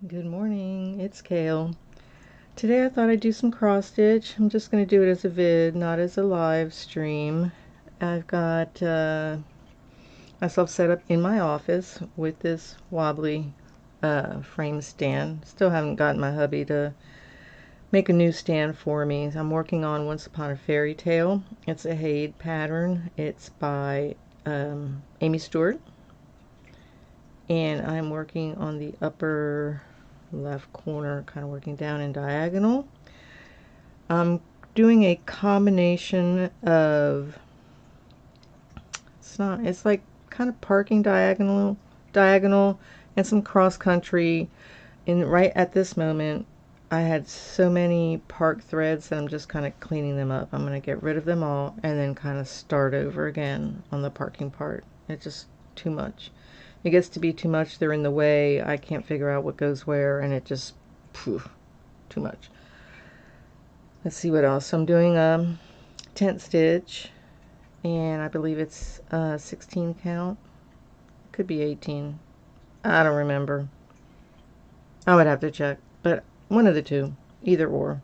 Good morning, it's Cail. Today I thought I'd do some cross stitch. I'm just going to do it as a vid, not as a live stream. I've got myself set up in my office with this wobbly frame stand. Still haven't gotten my hubby to make a new stand for me. I'm working on Once Upon a Fairy Tale. It's a HAED pattern. It's by Amy Stewart. And I'm working on the upper left corner, kind of working down in diagonal. I'm doing a combination of, it's like kind of parking diagonal and some cross country. And right at this moment, I had so many park threads that I'm just kind of cleaning them up. I'm going to get rid of them all and then kind of start over again on the parking part. It's just too much. It gets to be too much. They're in the way. I can't figure out what goes where, and it just, too much. Let's see what else. So I'm doing a tent stitch, and I believe it's 16 count. Could be 18. I don't remember. I would have to check, but one of the two, either or.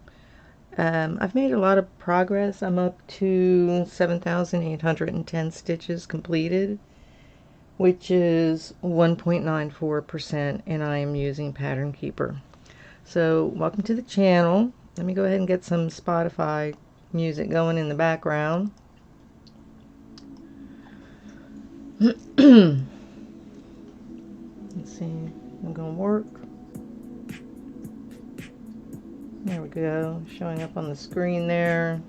I've made a lot of progress. I'm up to 7,810 stitches completed, which is 1.94%, and I am using Pattern Keeper. So welcome to the channel. Let me go ahead and get some Spotify music going in the background. Let's see, I'm going to work. There we go, showing up on the screen there.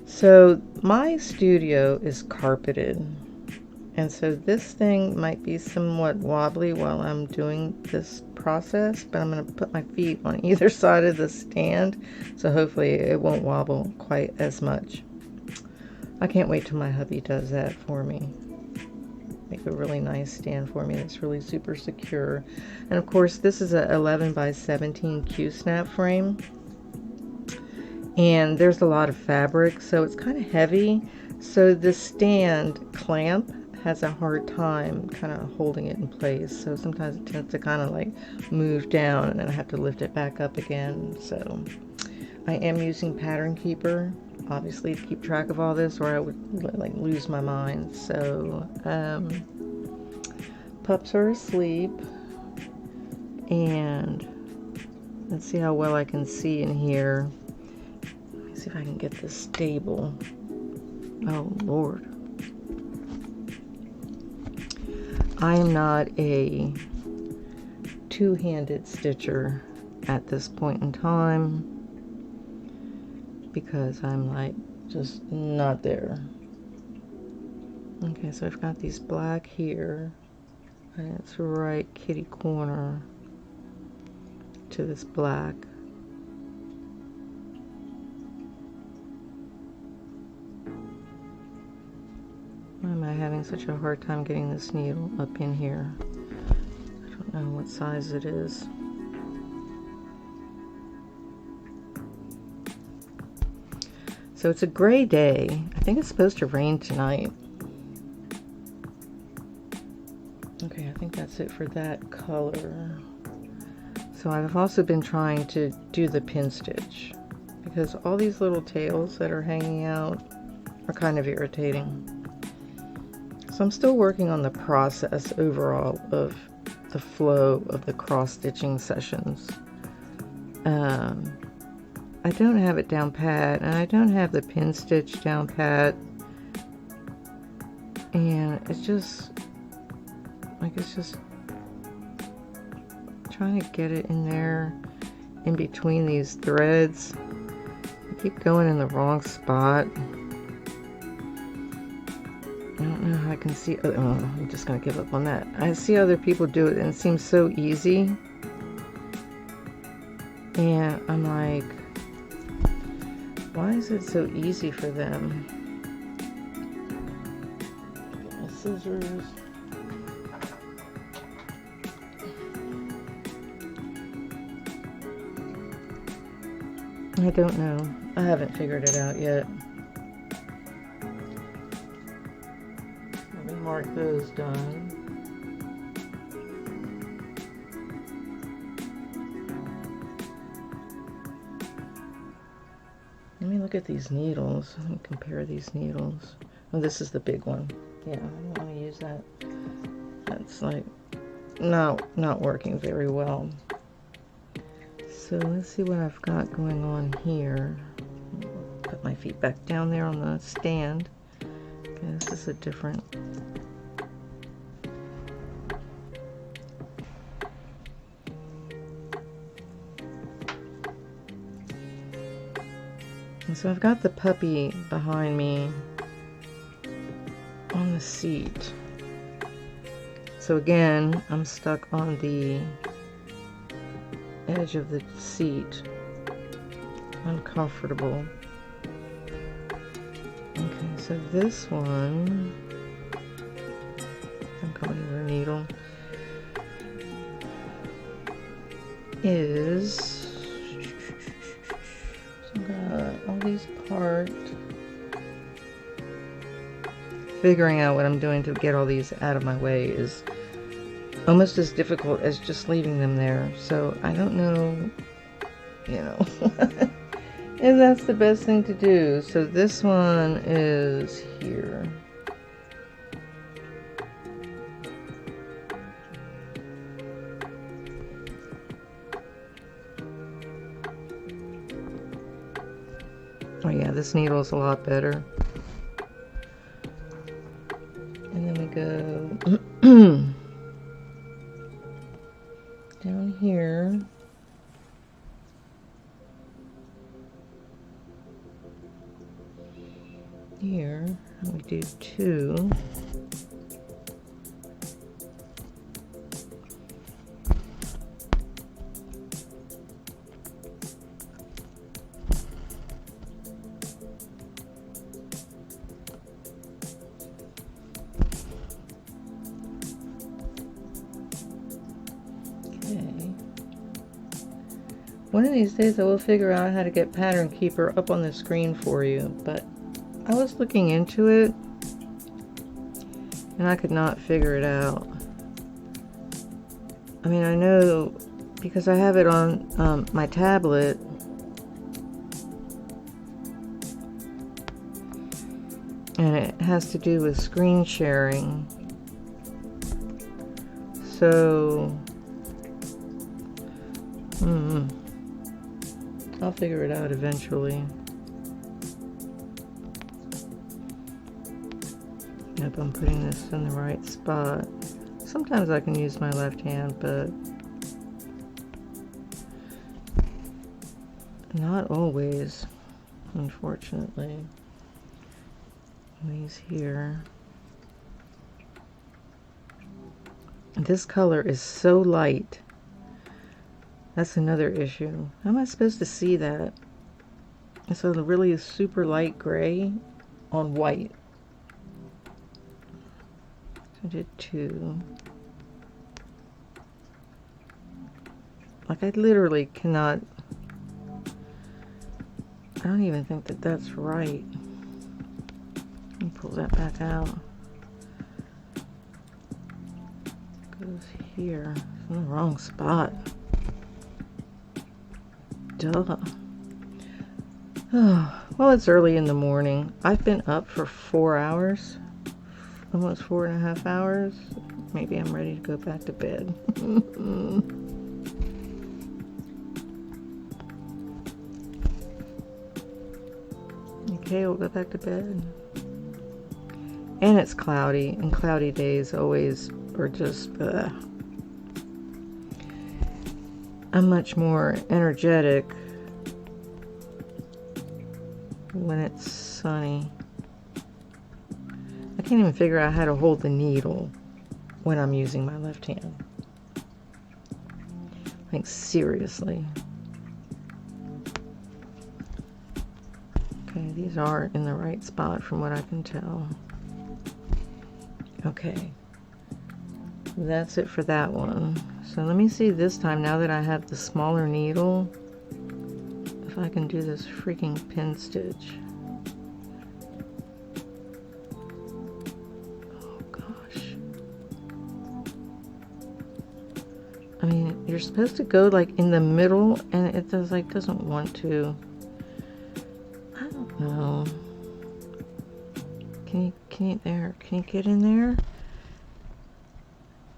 So my studio is carpeted, and so this thing might be somewhat wobbly while I'm doing this process, but I'm going to put my feet on either side of the stand, so hopefully it won't wobble quite as much. I can't wait till my hubby does that for me. Make a really nice stand for me that's really super secure. And of course this is a 11 by 17 Q-snap frame. And there's a lot of fabric, so it's kind of heavy, so the stand clamp has a hard time kind of holding it in place, so sometimes it tends to kind of like move down and then I have to lift it back up again. So I am using Pattern Keeper obviously to keep track of all this, or I would like lose my mind. So pups are asleep, and let's see how well I can see in here. See if I can get this stable. Oh Lord. I am not a two-handed stitcher at this point in time because I'm like just not there. Okay, so I've got these black here, and it's right kitty corner to this black. Why am I having such a hard time getting this needle up in here? I don't know what size it is. So it's a gray day. I think it's supposed to rain tonight. Okay, I think that's it for that color. So I've also been trying to do the pin stitch because all these little tails that are hanging out are kind of irritating. So I'm still working on the process overall of the flow of the cross stitching sessions. I don't have it down pat, and I don't have the pin stitch down pat, and it's just trying to get it in there in between these threads. I keep going in the wrong spot. I don't know how I can see. Oh, I'm just going to give up on that. I see other people do it and it seems so easy. And I'm like, why is it so easy for them? Get my scissors. I don't know. I haven't figured it out yet. Mark those done. look at these needles. Let me compare these needles. Oh, this is the big one. Yeah, I don't want to use that. That's like not working very well. So let's see what I've got going on here. Put my feet back down there on the stand. Okay, this is a different. And so I've got the puppy behind me on the seat. So again, I'm stuck on the edge of the seat. Uncomfortable. Okay, so this one, I'm calling it a needle, is, so I've got all these parts. Figuring out what I'm doing to get all these out of my way is almost as difficult as just leaving them there. So I don't know, you know, if that's the best thing to do. So this one is here. Oh yeah, this needle is a lot better. And then we go down here. Here, and we do 2. One of these days I will figure out how to get Pattern Keeper up on the screen for you, but I was looking into it and I could not figure it out. I mean, I know because I have it on my tablet, and it has to do with screen sharing. So I'll figure it out eventually. Yep, I'm putting this in the right spot. Sometimes I can use my left hand, but not always, unfortunately. These here. This color is so light. That's another issue. How am I supposed to see that? It's a really super light gray on white. So I did 2. Like, I literally cannot. I don't even think that that's right. Let me pull that back out. Goes here. It's in the wrong spot. Duh. Oh, well, it's early in the morning. I've been up for 4 hours. Almost 4.5 hours. Maybe I'm ready to go back to bed. Okay, we'll go back to bed. And it's cloudy, and cloudy days always are just, I'm much more energetic when it's sunny. I can't even figure out how to hold the needle when I'm using my left hand. Like, seriously. Okay, these are in the right spot from what I can tell. Okay, that's it for that one. So let me see this time, now that I have the smaller needle, if I can do this freaking pin stitch. Oh gosh. I mean, you're supposed to go like in the middle, and it does, like, doesn't want to. I don't Can you get in there?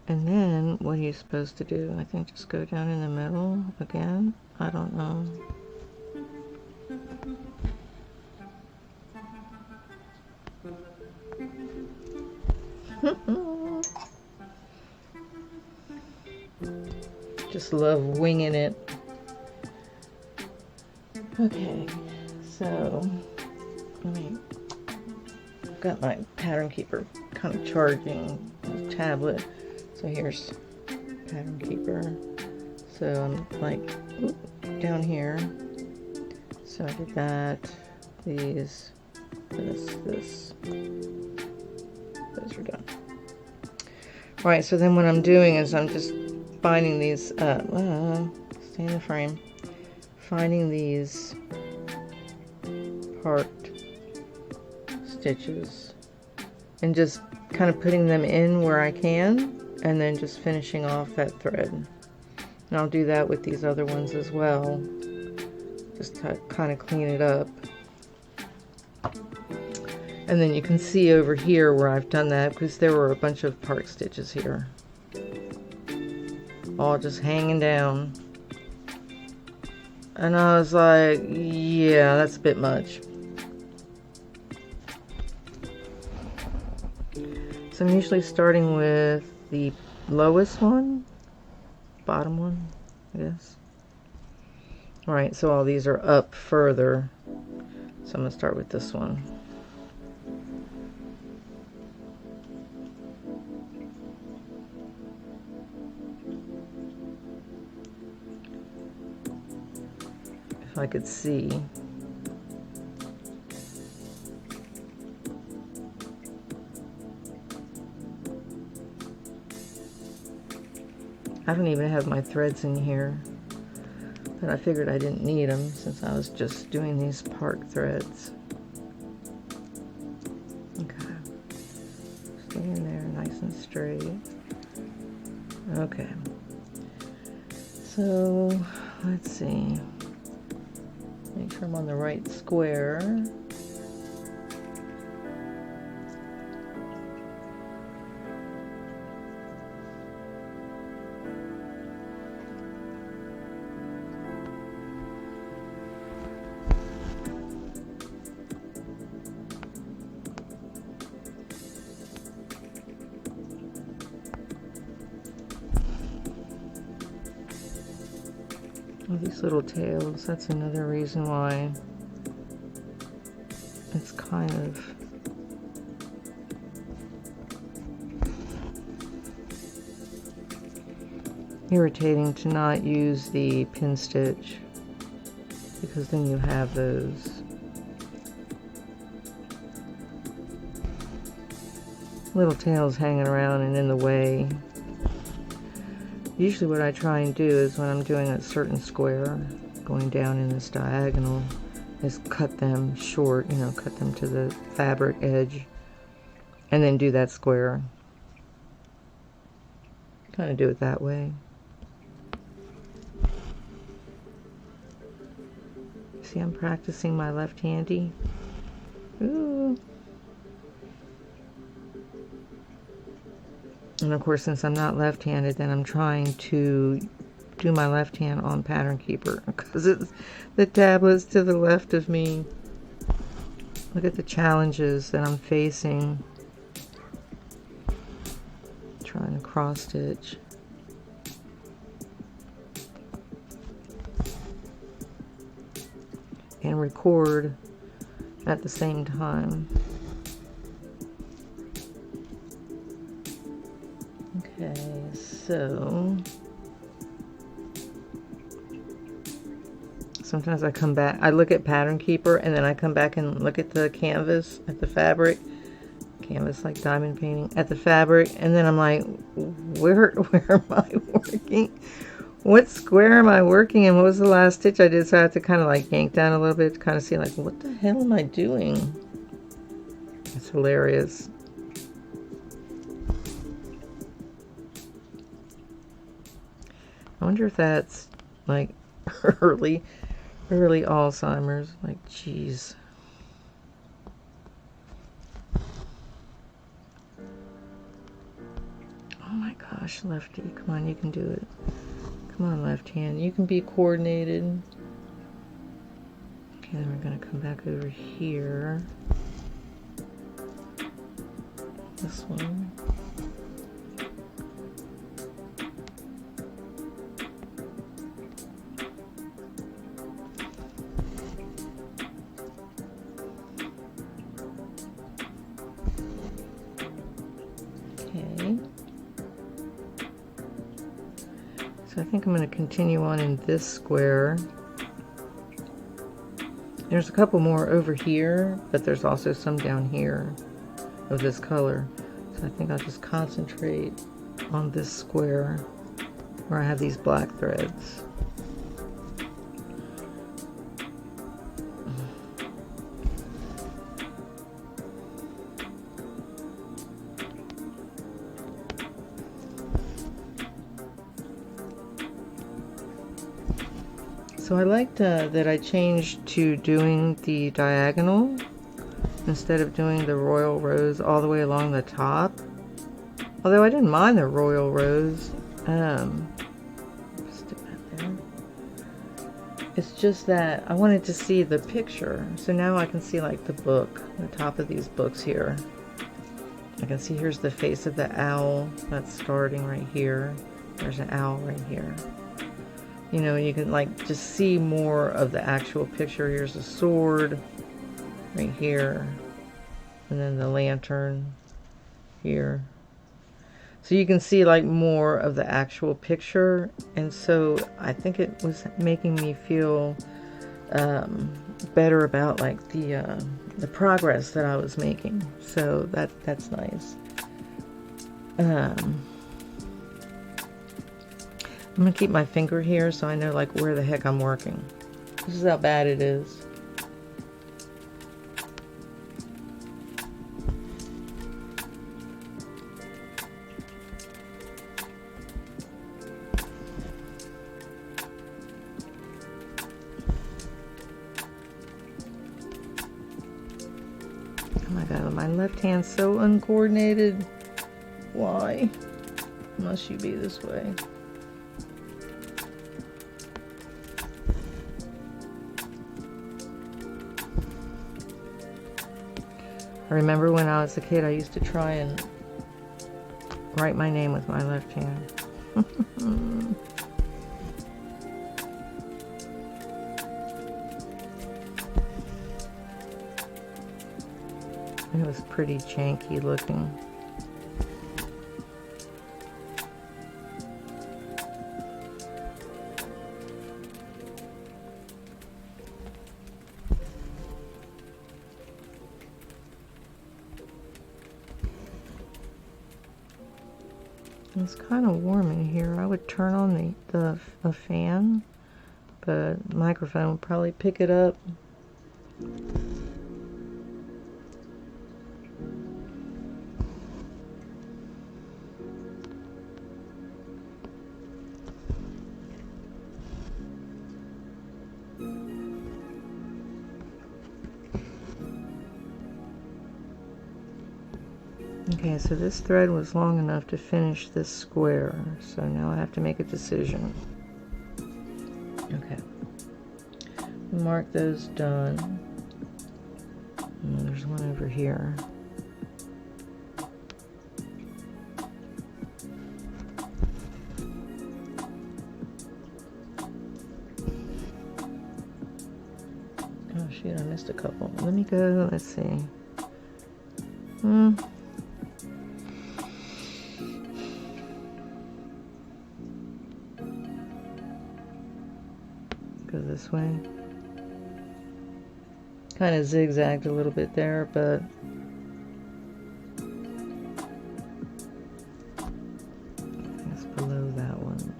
And then what are you supposed to do? I think just go down in the middle again. I don't know. Just love winging it. Okay, so I've got my pattern keeper kind of charging the tablet. So here's pattern keeper. So I'm like down here. So I did that. These, this. Those are done. All right. So then what I'm doing is I'm just finding these. Stay in the frame. Finding these parked stitches and just kind of putting them in where I can, and then just finishing off that thread. And I'll do that with these other ones as well, just to kind of clean it up. And then you can see over here where I've done that, because there were a bunch of park stitches here, all just hanging down. And I was like, yeah, that's a bit much. So I'm usually starting with the lowest one, bottom one, I guess. All right, so all these are up further. So I'm gonna start with this one. If I could see. I don't even have my threads in here, but I figured I didn't need them since I was just doing these park threads. Okay, stay in there nice and straight. Okay, so let's see. Make sure I'm on the right square. These little tails, that's another reason why it's kind of irritating to not use the pin stitch, because then you have those little tails hanging around and in the way. Usually what I try and do is when I'm doing a certain square, going down in this diagonal, is cut them short, you know, cut them to the fabric edge, and then do that square. Kind of do it that way. See, I'm practicing my left-handy. Ooh. And of course, since I'm not left-handed, then I'm trying to do my left hand on pattern keeper, because it's the tablet's to the left of me. Look at the challenges that I'm facing trying to cross stitch. And record at the same time. Okay, so sometimes I come back, I look at pattern keeper, and then I come back and look at the canvas, at the fabric, canvas like diamond painting, at the fabric, and then I'm like, where am I working? What square am I working in? What was the last stitch I did? So I have to kind of like yank down a little bit to kind of see like, what the hell am I doing? It's hilarious. I wonder if that's like early Alzheimer's. Like, geez. Gosh, lefty, come on, you can do it. Come on, left hand, you can be coordinated. Okay, then we're going to come back over here. This one. Okay. So I think I'm going to continue on in this square. There's a couple more over here, but there's also some down here of this color. So I think I'll just concentrate on this square where I have these black threads. So I liked that I changed to doing the diagonal instead of doing the royal rose all the way along the top. Although I didn't mind the royal rose. Stick that there. It's just that I wanted to see the picture. So now I can see like the book, the top of these books here. I can see here's the face of the owl that's starting right here. There's an owl right here. You know, you can like just see more of the actual picture. Here's a sword right here, and then the lantern here. So you can see like more of the actual picture, and so I think it was making me feel better about like the progress that I was making. So that's nice. I'm gonna keep my finger here so I know like where the heck I'm working. This is how bad it is. Oh my god, my left hand's so uncoordinated. Why must you be this way? I remember when I was a kid, I used to try and write my name with my left hand. It was pretty janky looking. It's kind of warm in here. I would turn on the fan, but the microphone would probably pick it up. Okay, so this thread was long enough to finish this square, so now I have to make a decision. Okay, mark those done. And there's one over here. Oh shoot, I missed a couple. Let me go, let's see. Go this way. Kind of zigzagged a little bit there, but it's below that one.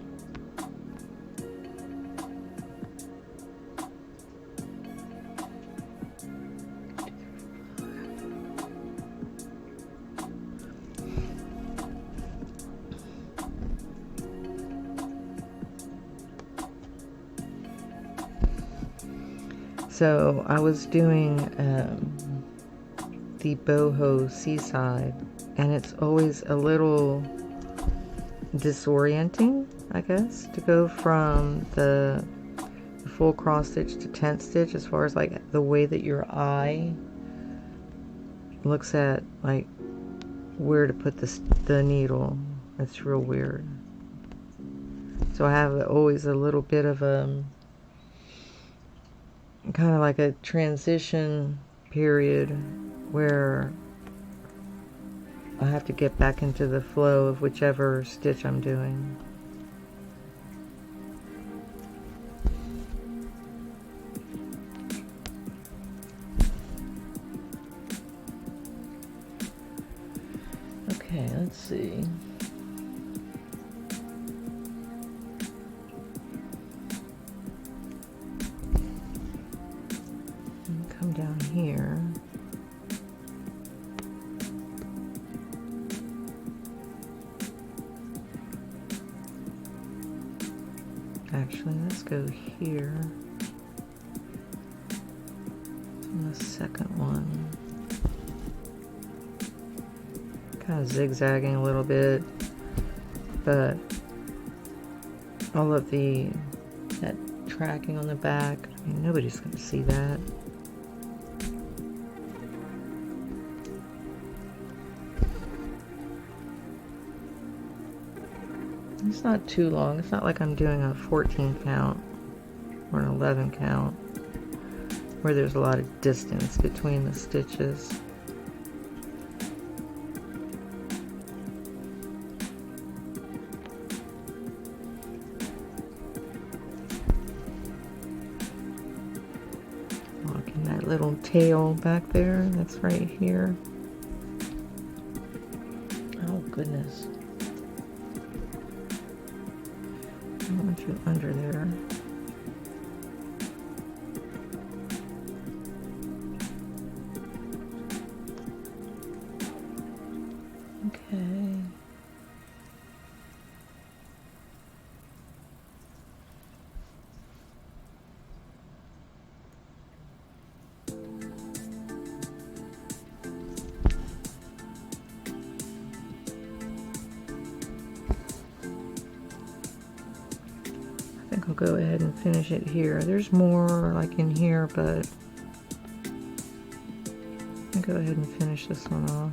So I was doing the boho seaside, and it's always a little disorienting, I guess, to go from the full cross stitch to tent stitch, as far as like the way that your eye looks at like where to put the needle. It's real weird. So I have always a little bit of a kind of like a transition period where I have to get back into the flow of whichever stitch I'm doing. Okay, let's see. Come down here. Actually, let's go here on the second one. Kind of zigzagging a little bit, but all of that tracking on the back, I mean, nobody's going to see that. It's not too long. It's not like I'm doing a 14 count or an 11 count where there's a lot of distance between the stitches. Locking that little tail back there, that's right here. Oh goodness. I want you under there. Okay. I think I'll go ahead and finish it here. There's more like in here, but I'll go ahead and finish this one off.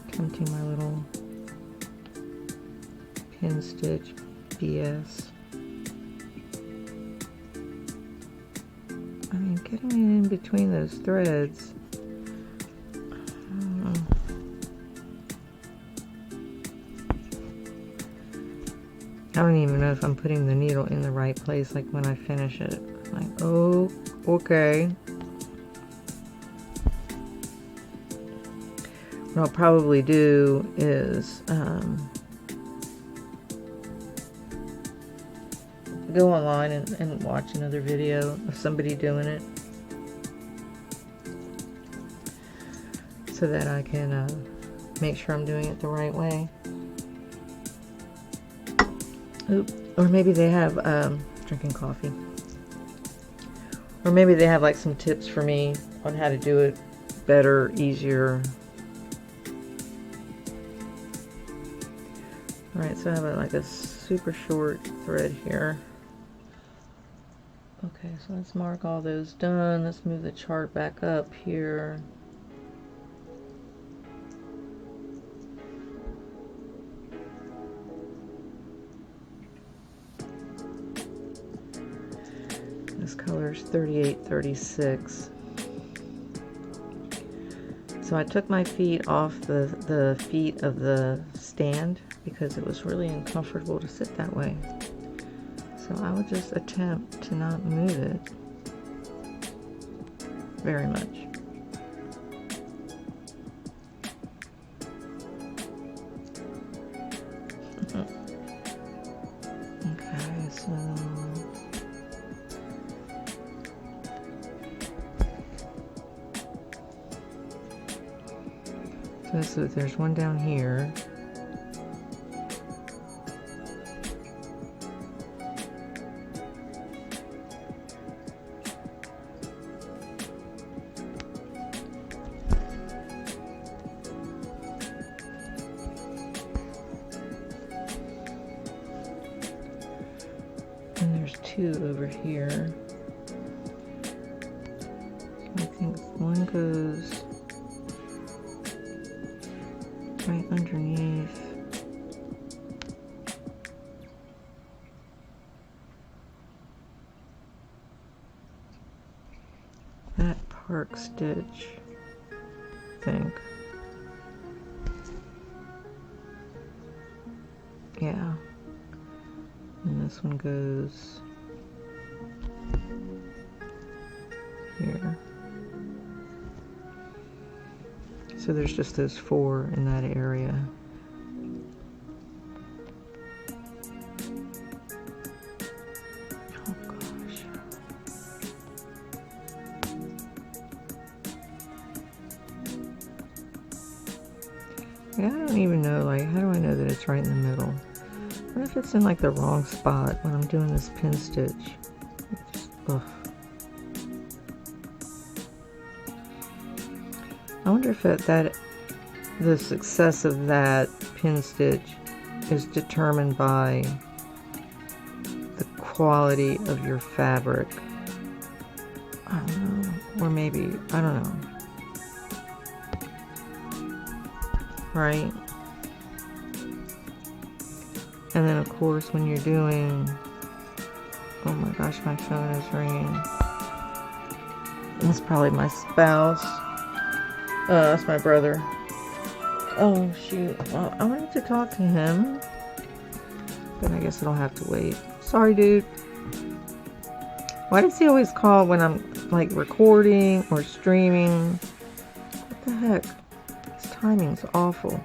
Attempting my little pin stitch BS. I mean, getting it in between those threads. I don't even know if I'm putting the needle in the right place, like when I finish it. Like, oh, okay. What I'll probably do is go online and watch another video of somebody doing it, so that I can make sure I'm doing it the right way. Oop. Or maybe they have drinking coffee, or maybe they have like some tips for me on how to do it better, easier. Alright, so I have like a super short thread here. Okay, so let's mark all those done. Let's move the chart back up here. This color is 3836. So I took my feet off the feet of the stand because it was really uncomfortable to sit that way. So I would just attempt to not move it very much. Okay, so there's one down here. two over here. I think one goes right underneath. That park stitch, I think. Yeah. And this one goes here. So there's just those four in that area. Oh gosh. Yeah, I don't even know, like, how do I know that it's right in the middle? What if it's in like the wrong spot when I'm doing this pin stitch? Just, ugh. I wonder if the success of that pin stitch is determined by the quality of your fabric. I don't know. Or maybe, I don't know. Right? And then of course when you're doing, oh my gosh, my phone is ringing. That's probably my spouse. That's my brother. Oh shoot, well, I wanted to talk to him, but I guess it'll have to wait. Sorry, dude. Why does he always call when I'm like recording or streaming? What the heck? His timing's awful.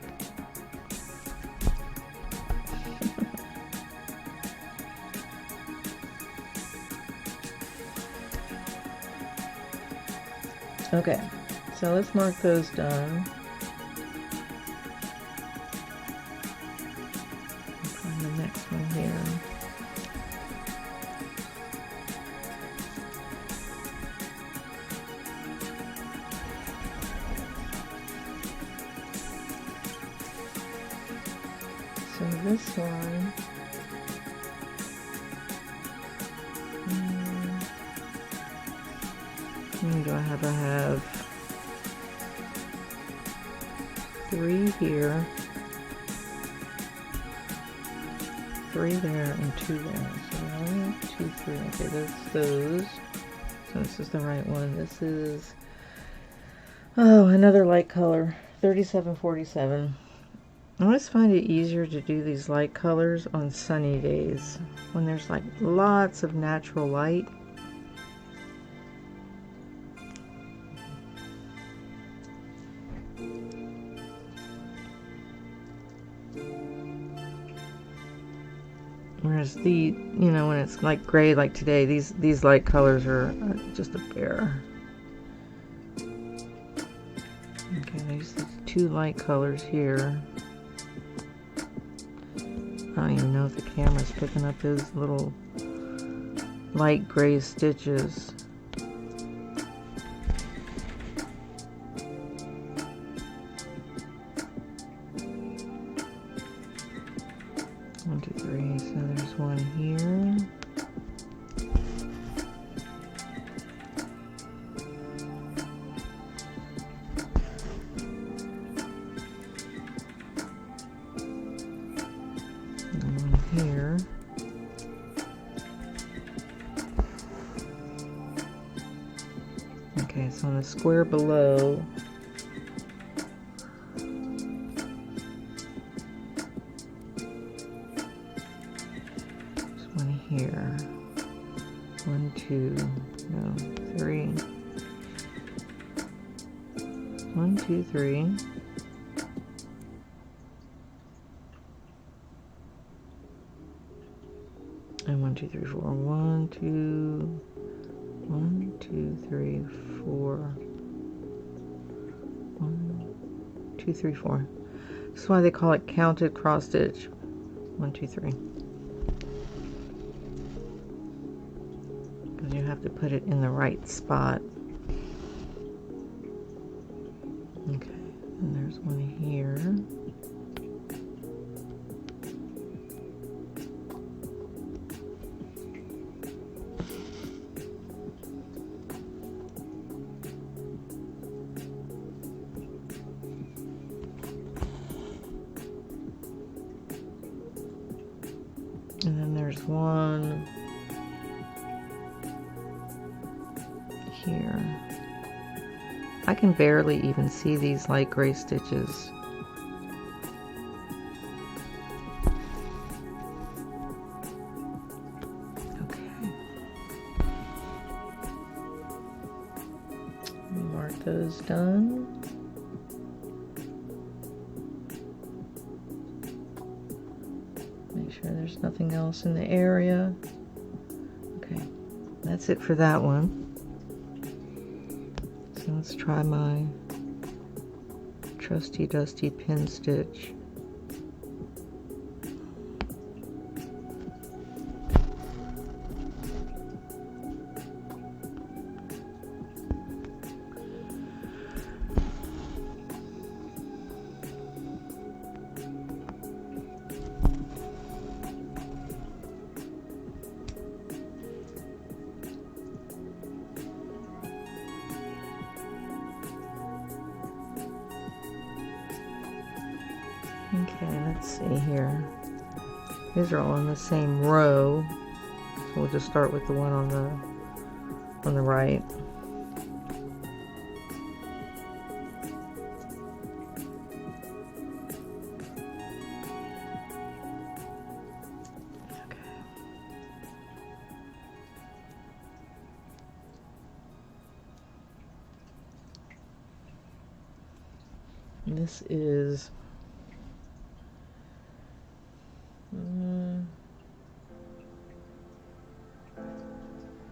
Okay, so let's mark those done. And the next one here. So this one. Do I have 3 here, 3 there, and 2 there. So 1, 2, 3. Okay, that's those. So this is the right one. This is, oh, another light color, 3747. I always find it easier to do these light colors on sunny days when there's like lots of natural light. Whereas you know, when it's like gray like today, these light colors are just a bear. Okay, there's these 2 light colors here. I don't even know if the camera's picking up those little light gray stitches. One, two, three. So there's one here. And one here. Okay, so on the square below, here. 1, 2, no, 3. 1, 2, 3. And 1, 2, 3, 4. 1, 2, 1, 2, 3, 4. 1, 2, 3, 4. That's why they call it counted cross stitch. 1, 2, 3. You have to put it in the right spot. Okay, and there's one here. there's one here. I can barely even see these light gray stitches. Okay. Mark those done. Make sure there's nothing else in the area. Okay, that's it for that one. So let's try my trusty dusty pin stitch. Okay, let's see here. These are all in the same row. So we'll just start with the one on the right. Okay. This is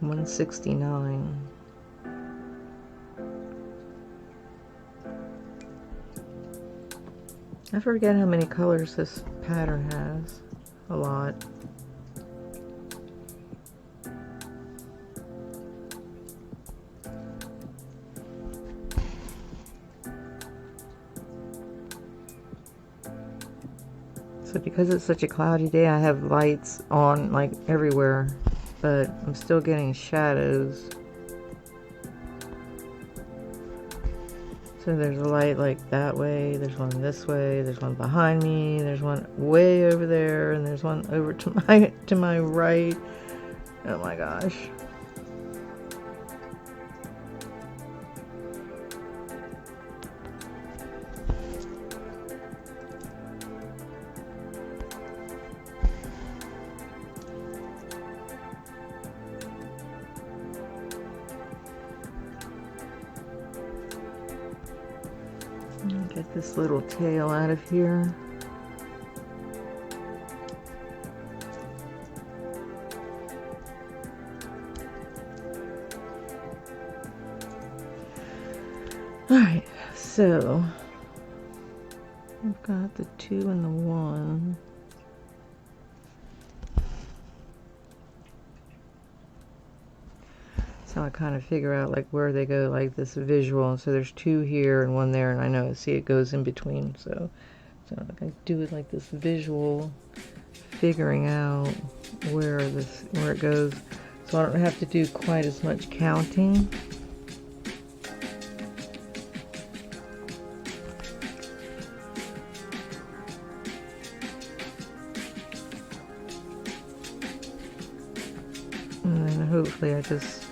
169. I forget how many colors this pattern has. A lot. So because it's such a cloudy day, I have lights on like everywhere, but I'm still getting shadows. So there's a light like that way, there's one this way, there's one behind me, there's one way over there, and there's one over to my right. Oh my gosh. Get this little tail out of here. Alright, so we've got the 2 and the 1. So I kind of figure out like where they go, like this visual. So there's 2 here and 1 there, and I know, see, it goes in between. So I do it like this visual, figuring out where it goes, so I don't have to do quite as much counting. And then hopefully I just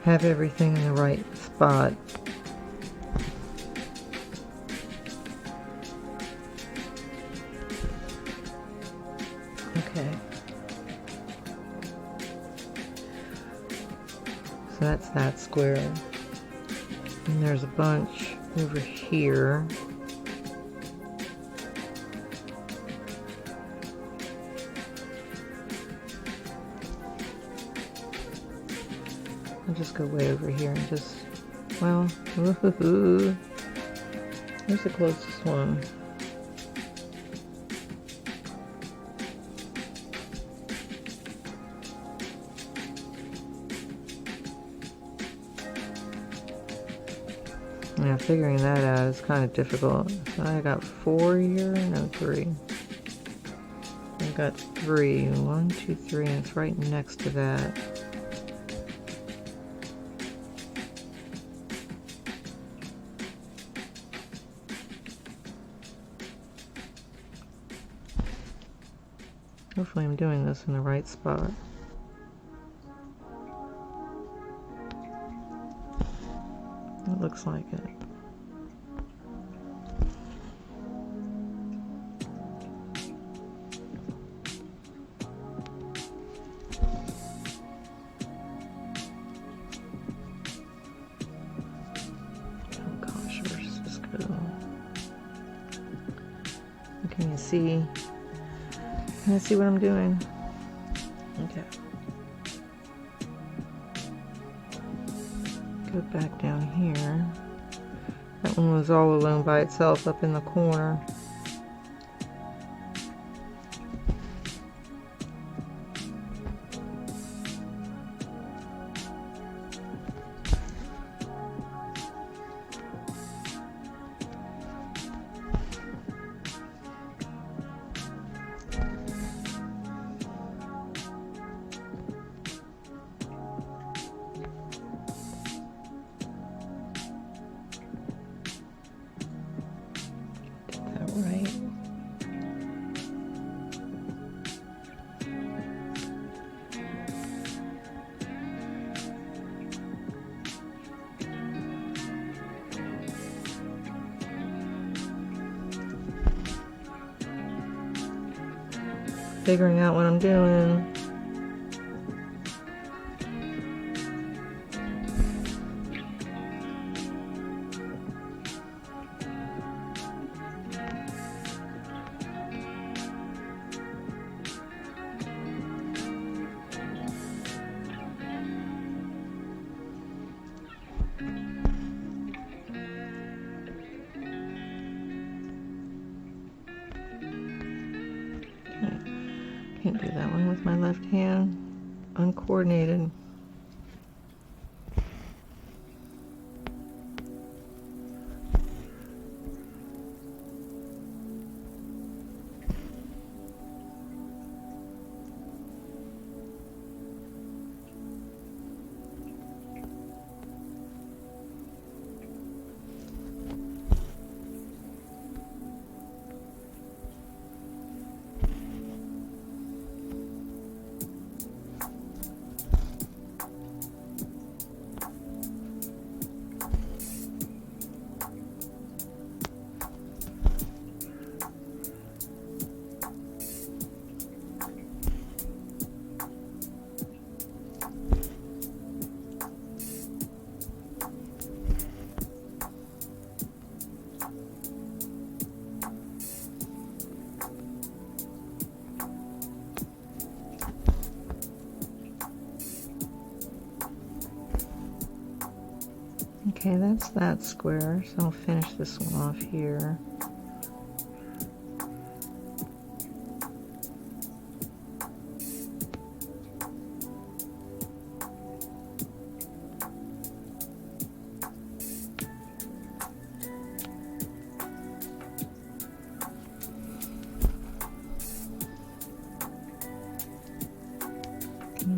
have everything in the right spot. Okay. So that's that square. And there's a bunch over here. I'll just go way over here and just, well, woohoo. Here's the closest one. Yeah, figuring that out is kind of difficult. So I got 4 here, no 3. I got 3, 1, 2, 3, and it's right next to that. Hopefully I'm doing this in the right spot. It looks like it. Oh gosh, where does this go? Can you see? Can you see what I'm doing? Okay. Go back down here. That one was all alone by itself up in the corner. Right. Figuring out what I'm doing. Can't do that one with my left hand. Uncoordinated. Okay, that's that square, so I'll finish this one off here.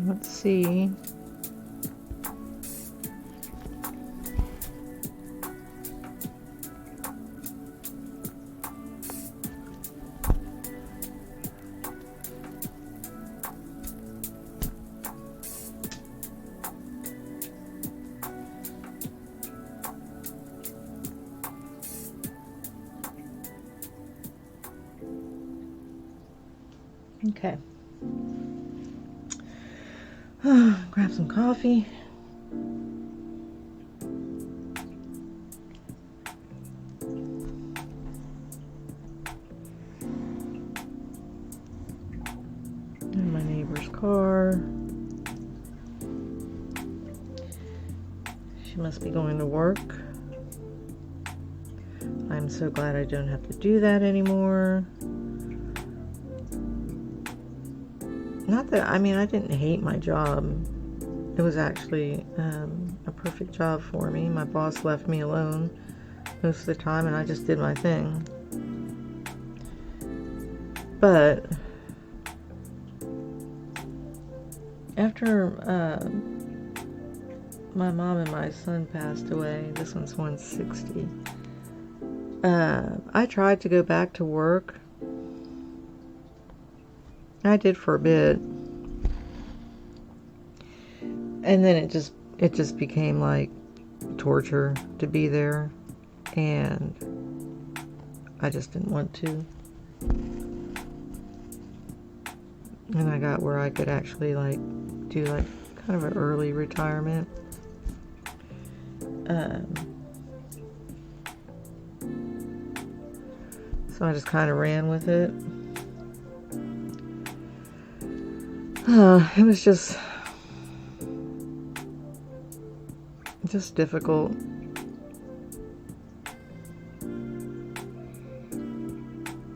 Let's see. Okay. Grab some coffee. And my neighbor's car. She must be going to work. I'm so glad I don't have to do that anymore. Not that, I mean, I didn't hate my job. It was actually a perfect job for me. My boss left me alone most of the time, and I just did my thing. But after my mom and my son passed away, this one's 160, I tried to go back to work. I did for a bit. And then it just became like torture to be there, and I just didn't want to. And I got where I could actually like do like kind of an early retirement. So I just kind of ran with it. It was just difficult.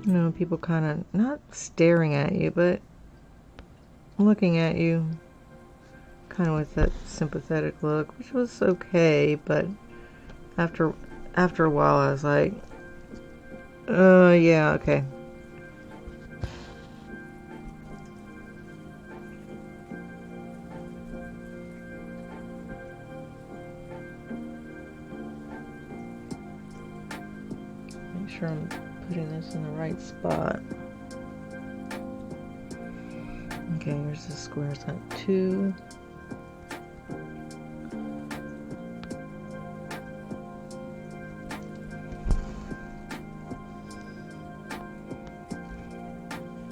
You know, people kind of not staring at you, but looking at you kind of with that sympathetic look, which was okay, but after a while I was like, yeah, okay. Make sure I'm putting this in the right spot. Okay, here's the square. It's got 2.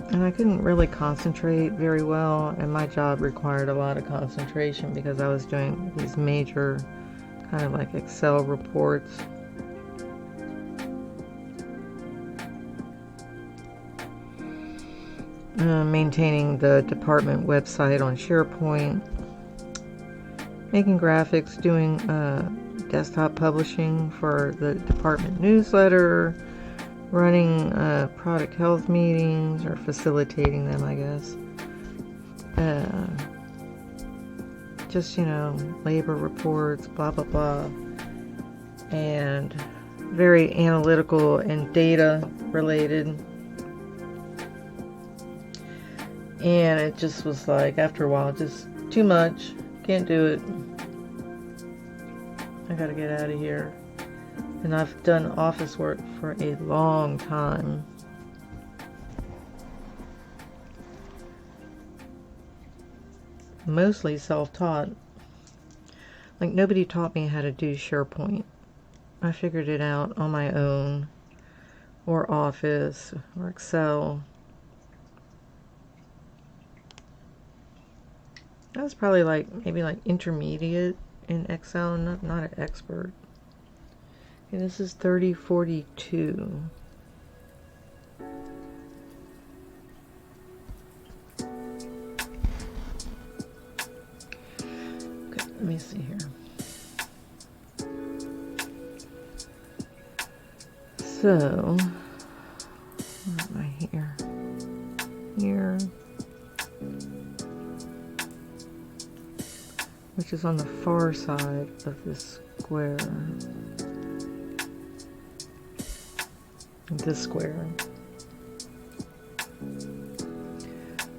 And I couldn't really concentrate very well, and my job required a lot of concentration because I was doing these major kind of like Excel reports. Maintaining the department website on SharePoint, making graphics, doing desktop publishing for the department newsletter, running product health meetings, or facilitating them, I guess. Just, you know, labor reports, blah, blah, blah. And very analytical and data related. And it just was like, after a while, just too much. Can't do it. I gotta get out of here. And I've done office work for a long time. Mostly self-taught. Like, nobody taught me how to do SharePoint. I figured it out on my own. Or Office, or Excel. I was probably like, maybe like intermediate in Excel, not an expert. Okay, this is 3042. Okay, let me see here. So, where am I here? Here. Which is on the far side of this square. This square.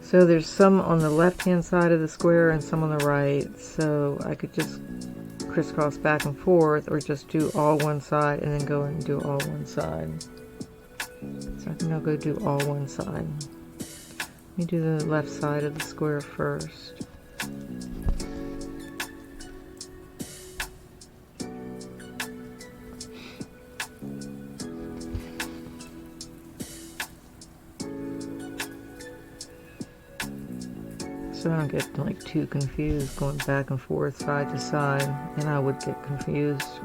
So there's some on the left-hand side of the square and some on the right. So I could just crisscross back and forth, or just do all one side and then go and do all one side. So I think I'll go do all one side. Let me do the left side of the square first. So I don't get like too confused going back and forth, side to side, and I would get confused.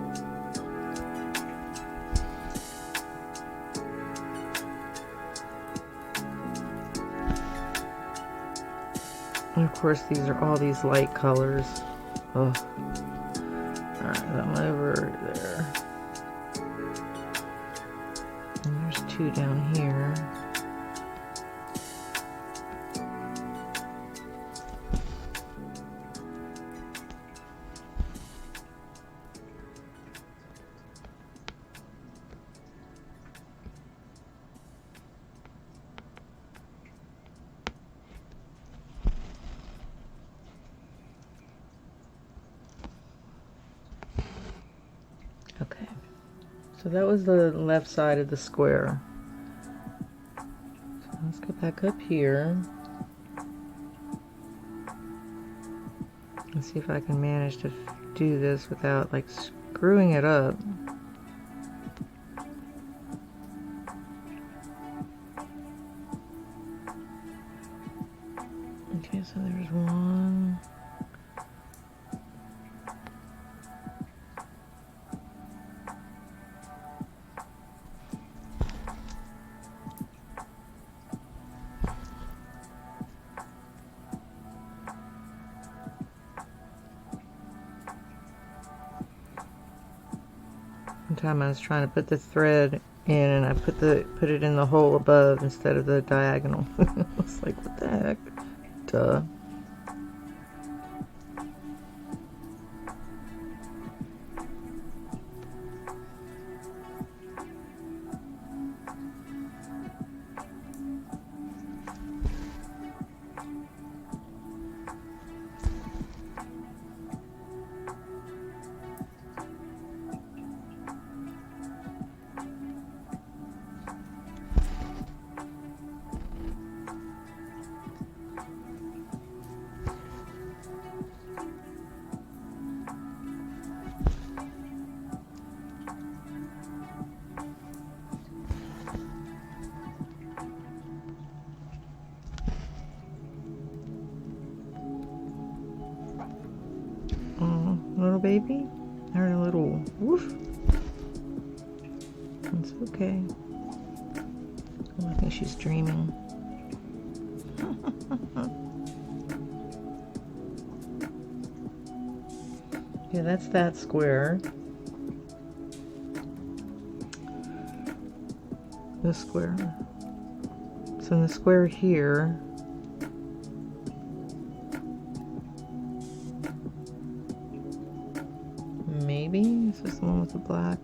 And of course these are all these light colors. Oh. Alright, I'm over there. And there's 2 down here. Okay, so that was the left side of the square. So let's go back up here. Let's see if I can manage to do this without like screwing it up. Okay, so there's one. One time I was trying to put the thread in and I put it in the hole above instead of the diagonal. I was like, what the heck? Duh. Little baby, or a little woof. It's okay. I think she's dreaming. Yeah, that's that square. This square. So in the square here, maybe is this the one with the black?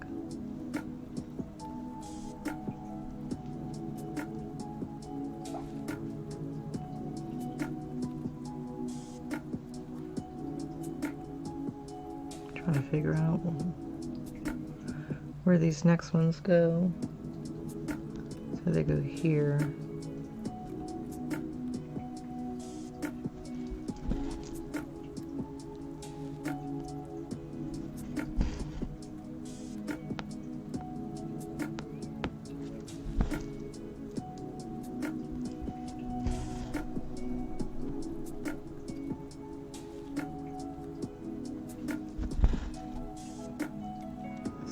Trying to figure out where these next ones go. So they go here.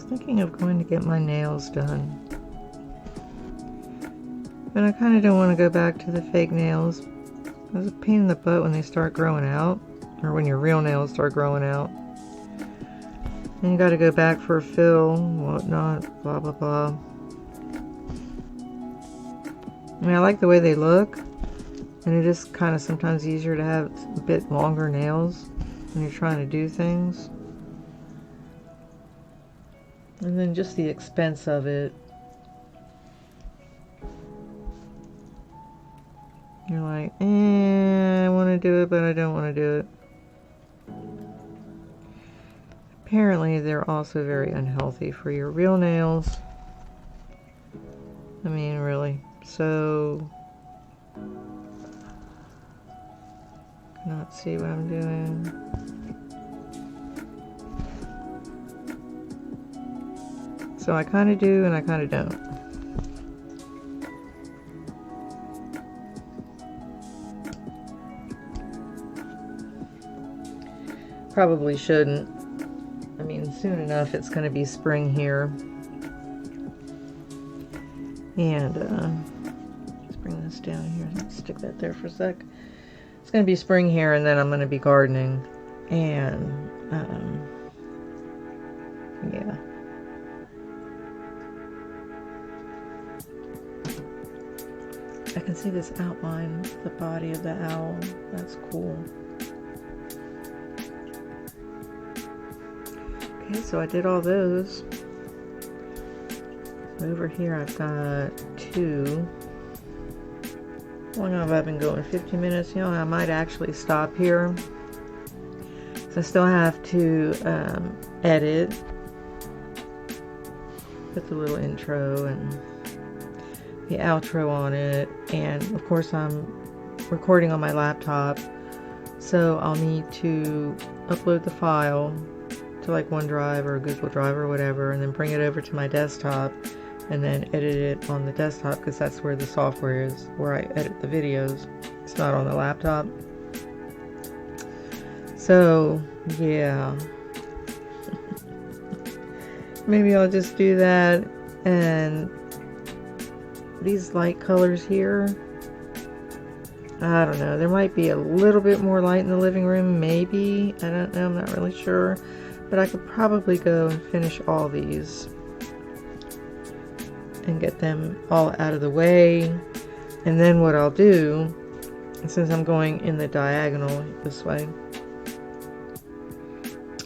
Thinking of going to get my nails done, but I kind of don't want to go back to the fake nails. It's a pain in the butt when they start growing out, or when your real nails start growing out. And you got to go back for a fill, whatnot, blah blah blah. I mean, I like the way they look, and it is kind of sometimes easier to have a bit longer nails when you're trying to do things. And then just the expense of it. You're like, I want to do it, but I don't want to do it. Apparently, they're also very unhealthy for your real nails. I mean, really. So, cannot see what I'm doing. So I kind of do and I kind of don't. Probably shouldn't. I mean, soon enough it's going to be spring here. And let's bring this down here. Let's stick that there for a sec. It's going to be spring here, and then I'm going to be gardening. And yeah. I can see this outline, the body of the owl. That's cool. Okay, so I did all those. Over here I've got two. How long have I been going? 50 minutes? You know, I might actually stop here. So I still have to edit. Put the little intro and the outro on it, and of course I'm recording on my laptop, So I'll need to upload the file to like OneDrive or Google Drive or whatever, and then bring it over to my desktop and then edit it on the desktop, because that's where the software is, where I edit the videos. It's not on the laptop. So yeah, maybe I'll just do that. And these light colors here, I don't know, there might be a little bit more light in the living room, maybe, I don't know, I'm not really sure, but I could probably go and finish all these and get them all out of the way. And then what I'll do, since I'm going in the diagonal this way,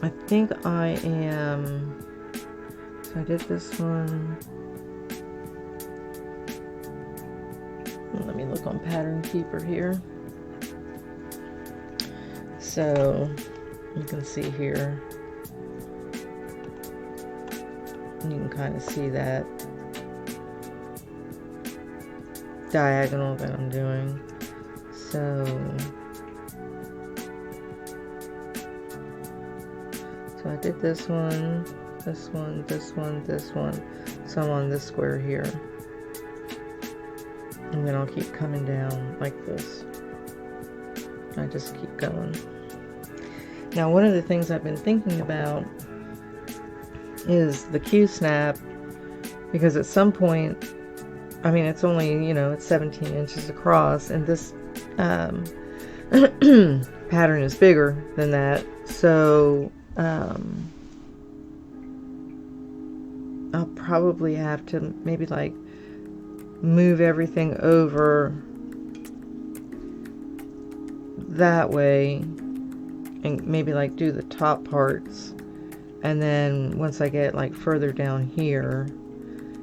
I think I am, so I did this one. Let me look on Pattern Keeper here. So you can see here, you can kind of see that diagonal that I'm doing. So I did this one, this one, this one, this one. So I'm on this square here. And then I'll keep coming down like this. I just keep going. Now, one of the things I've been thinking about is the Q-snap, because at some point, I mean, it's only, you know, it's 17 inches across, and this pattern is bigger than that. So I'll probably have to maybe like move everything over that way and maybe like do the top parts, and then once I get like further down here,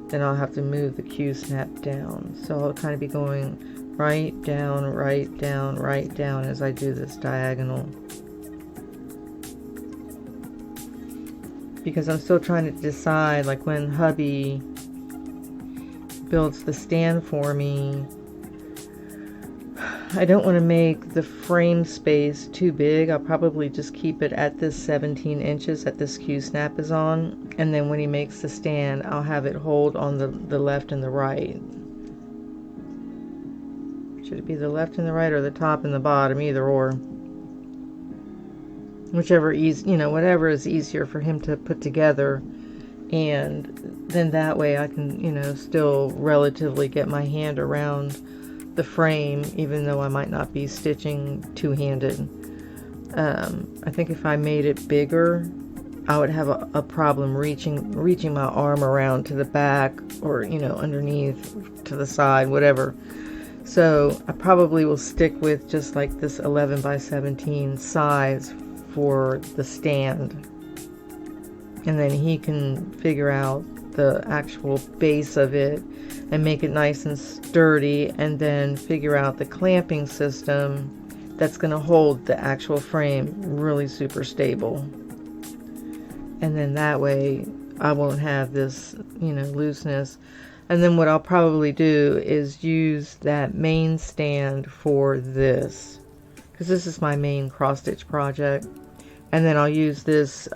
then I'll have to move the Q-snap down. So I'll kind of be going right down, right down, right down as I do this diagonal, because I'm still trying to decide, like when hubby builds the stand for me, I don't want to make the frame space too big. I'll probably just keep it at this 17 inches that this Q-snap is on, and then when he makes the stand, I'll have it hold on the left and the right. Should it be the left and the right, or the top and the bottom? Either or. Whichever whatever is easier for him to put together. And then that way I can, you know, still relatively get my hand around the frame, even though I might not be stitching two-handed. I think if I made it bigger, I would have a problem reaching my arm around to the back, or, you know, underneath, to the side, whatever. So I probably will stick with just like this 11 by 17 size for the stand, and then he can figure out the actual base of it and make it nice and sturdy, and then figure out the clamping system that's going to hold the actual frame really super stable. And then that way I won't have this, you know, looseness. And then what I'll probably do is use that main stand for this, because this is my main cross stitch project. And then I'll use this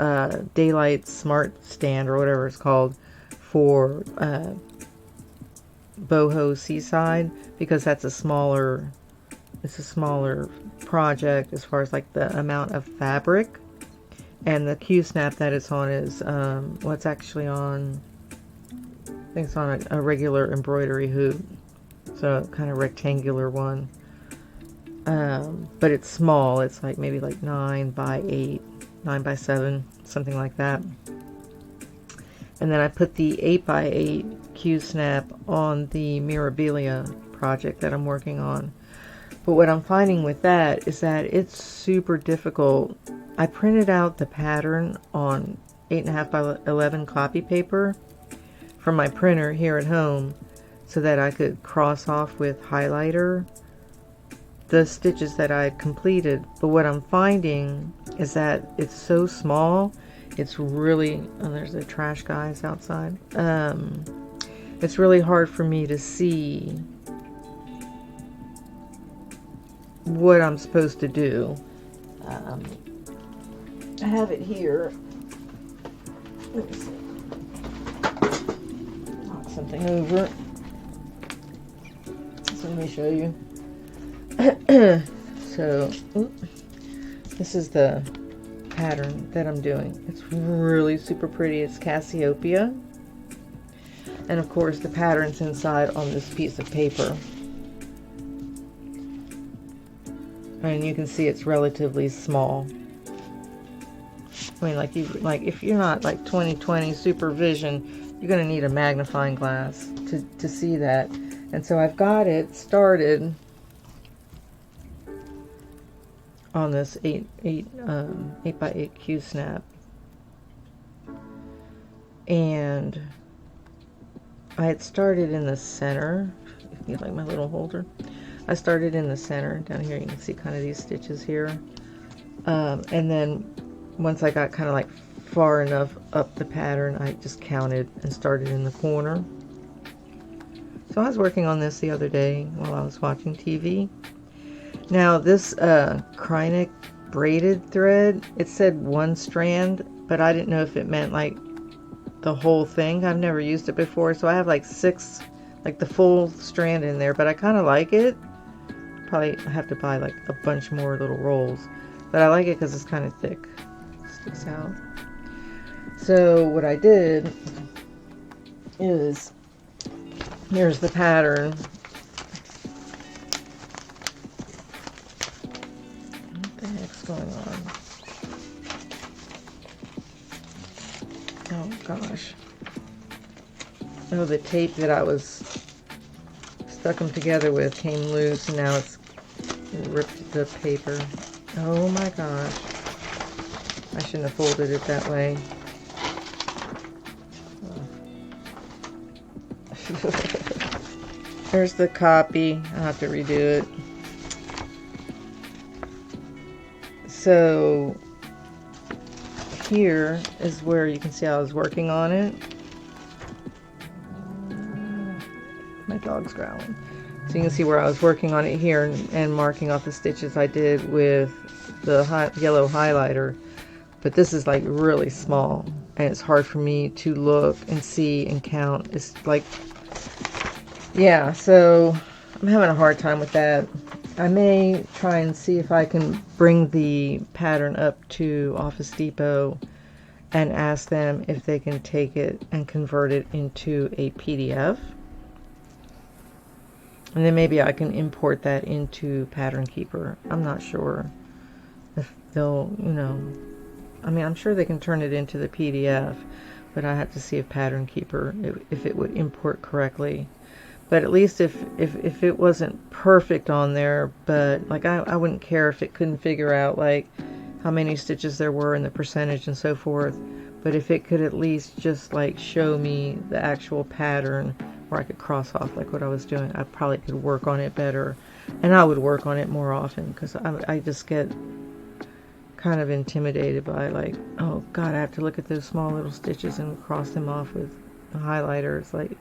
Daylight Smart Stand, or whatever it's called, for Boho Seaside, because that's a smaller project as far as like the amount of fabric. And the Q-snap that it's on is what's actually on, I think it's on a regular embroidery hoop, so kind of rectangular one. But it's small. It's like maybe like 9 by 8, 9 by 7, something like that. And then I put the 8 by 8 Q-snap on the Mirabilia project that I'm working on. But what I'm finding with that is that it's super difficult. I printed out the pattern on 8.5 by 11 copy paper from my printer here at home, so that I could cross off with highlighter the stitches that I completed. But what I'm finding is that it's so small, it's really, oh, there's the trash guys outside. It's really hard for me to see what I'm supposed to do. I have it here. Let me see. Knock something over. So let me show you. So, this is the pattern that I'm doing. It's really super pretty. It's Cassiopeia. And of course the pattern's inside on this piece of paper. And you can see it's relatively small. I mean, like if you're not like 20/20 supervision, you're gonna need a magnifying glass to see that. And so I've got it started on this 8x8 Q snap, and I had started in the center. You like my little holder? I started in the center down here. You can see kind of these stitches here, and then once I got kind of like far enough up the pattern, I just counted and started in the corner. So I was working on this the other day while I was watching TV. Now this Kreinik braided thread, it said 1 strand, but I didn't know if it meant like the whole thing. I've never used it before, so I have like 6, like the full strand in there, but I kind of like it. Probably have to buy like a bunch more little rolls, but I like it because it's kind of thick. It sticks out. So what I did is, here's the pattern. What the heck's going on? Oh gosh. Oh, the tape that I was stuck them together with came loose, and now it's ripped the paper. Oh my gosh. I shouldn't have folded it that way. There's the copy. I'll have to redo it. So here is where you can see I was working on it. My dog's growling. So you can see where I was working on it here and marking off the stitches I did with the yellow highlighter. But this is like really small, and it's hard for me to look and see and count. It's like, yeah, so I'm having a hard time with that. I may try and see if I can bring the pattern up to Office Depot and ask them if they can take it and convert it into a PDF. And then maybe I can import that into Pattern Keeper. I'm not sure if they'll, you know, I mean, I'm sure they can turn it into the PDF, but I have to see if Pattern Keeper, if it would import correctly. But at least if it wasn't perfect on there, but like I wouldn't care if it couldn't figure out like how many stitches there were and the percentage and so forth. But if it could at least just like show me the actual pattern where I could cross off like what I was doing, I probably could work on it better. And I would work on it more often, because I just get kind of intimidated by like, oh God, I have to look at those small little stitches and cross them off with the highlighter. It's like,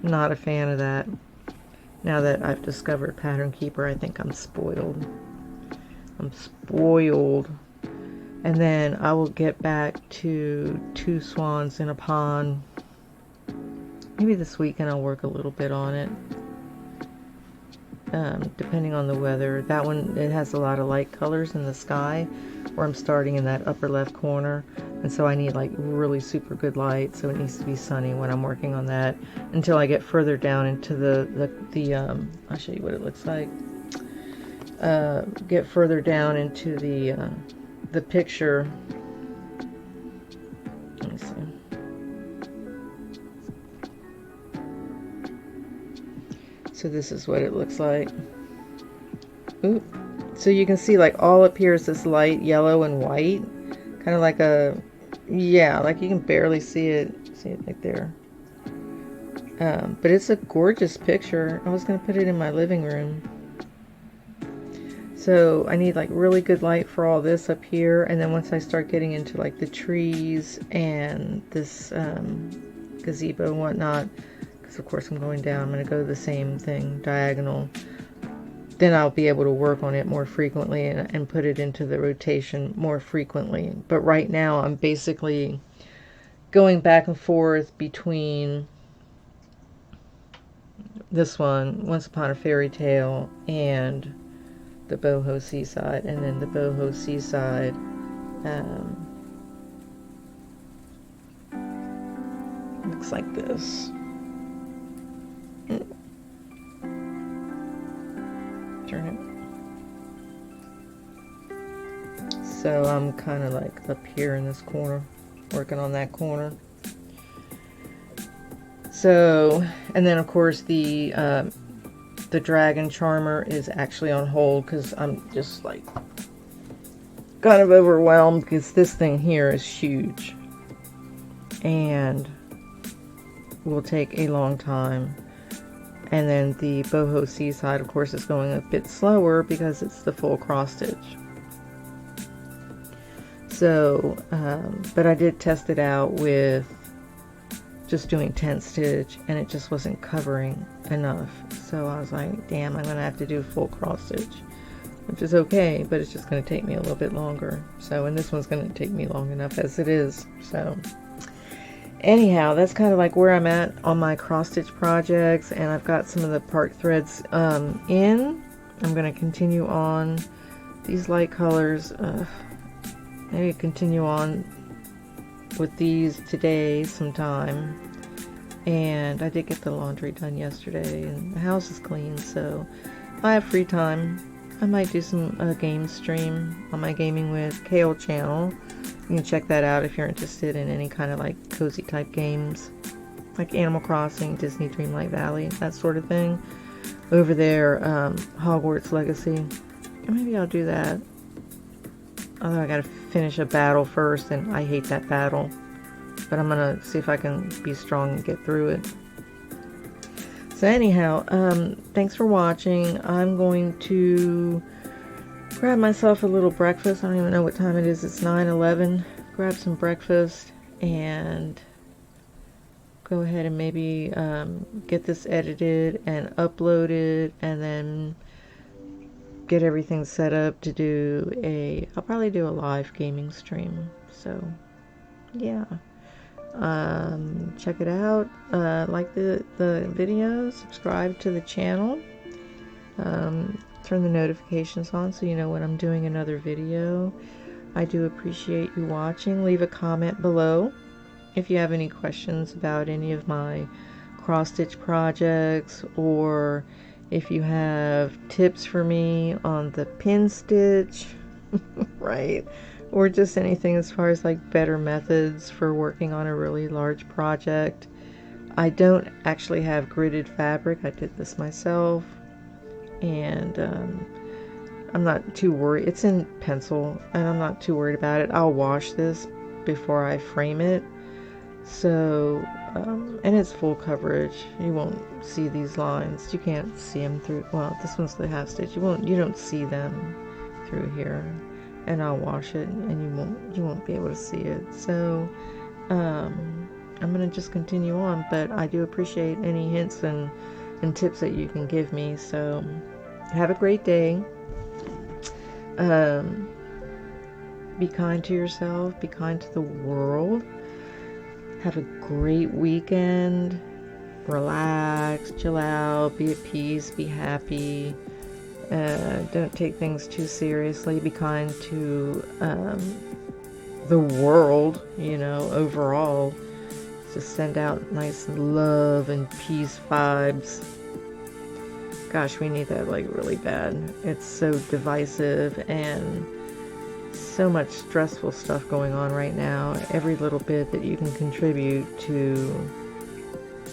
not a fan of that. Now that I've discovered Pattern Keeper, I think I'm spoiled. I'm spoiled. And then I will get back to Two Swans in a Pond. Maybe this weekend I'll work a little bit on it. Depending on the weather. That one, it has a lot of light colors in the sky, where I'm starting in that upper left corner, and so I need like really super good light, so it needs to be sunny when I'm working on that, until I get further down into the I'll show you what it looks like. Get further down into the picture. Let me see. So this is what it looks like. Oop. So you can see like all up here is this light yellow and white, kind of like a, yeah, like you can barely see it like there. But it's a gorgeous picture. I was going to put it in my living room. So I need like really good light for all this up here, and then once I start getting into like the trees and this gazebo and whatnot, because of course I'm going down, I'm going to go the same thing, diagonal. then I'll be able to work on it more frequently and put it into the rotation more frequently. But right now I'm basically going back and forth between this one, Once Upon a Fairy Tale, and the Boho Seaside. And then the Boho Seaside looks like this. Turn it. So I'm kind of like up here in this corner, working on that corner. So, and then of course the Dragon Charmer is actually on hold because I'm just like kind of overwhelmed because this thing here is huge and will take a long time. And then the Boho Seaside, of course, is going a bit slower because it's the full cross stitch. So, but I did test it out with just doing 10 stitch and it just wasn't covering enough. So I was like, damn, I'm gonna have to do full cross stitch, which is okay, but it's just gonna take me a little bit longer. So, and this one's gonna take me long enough as it is. So anyhow, that's kind of like where I'm at on my cross stitch projects, and I've got some of the part threads in. I'm going to continue on these light colors. Maybe continue on with these today sometime. And I did get the laundry done yesterday, and the house is clean, so if I have free time, I might do some game stream on my Gaming with Cail channel. You can check that out if you're interested in any kind of like cozy type games, like Animal Crossing, Disney Dreamlight Valley, that sort of thing. Over there, Hogwarts Legacy. And maybe I'll do that. Although I gotta finish a battle first, and I hate that battle. But I'm gonna see if I can be strong and get through it. So anyhow, thanks for watching. I'm going to grab myself a little breakfast. I don't even know what time it is. It's 9:11. Grab some breakfast and go ahead and maybe get this edited and uploaded, and then get everything set up to do I'll probably do a live gaming stream. So yeah, check it out. Like the video, subscribe to the channel. Turn the notifications on so you know when I'm doing another video. I do appreciate you watching. Leave a comment below if you have any questions about any of my cross stitch projects, or if you have tips for me on the pin stitch, right? Or just anything as far as like better methods for working on a really large project. I don't actually have gridded fabric. I did this myself. And I'm not too worried. It's in pencil and I'm not too worried about it. I'll wash this before I frame it. So and it's full coverage. You won't see these lines. You can't see them through. Well, this one's the half stitch. You don't see them through here. And I'll wash it and you won't be able to see it. So I'm gonna just continue on, but I do appreciate any hints and tips that you can give me. So have a great day. Be kind to yourself, be kind to the world. Have a great weekend. Relax, chill out, be at peace, be happy. Don't take things too seriously. Be kind to the world, overall. Just send out nice love and peace vibes. Gosh, we need that like really bad. It's so divisive and so much stressful stuff going on right now. Every little bit that you can contribute to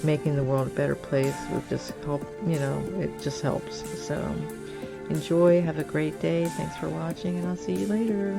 making the world a better place would just help, it just helps. So enjoy, have a great day. Thanks for watching, and I'll see you later.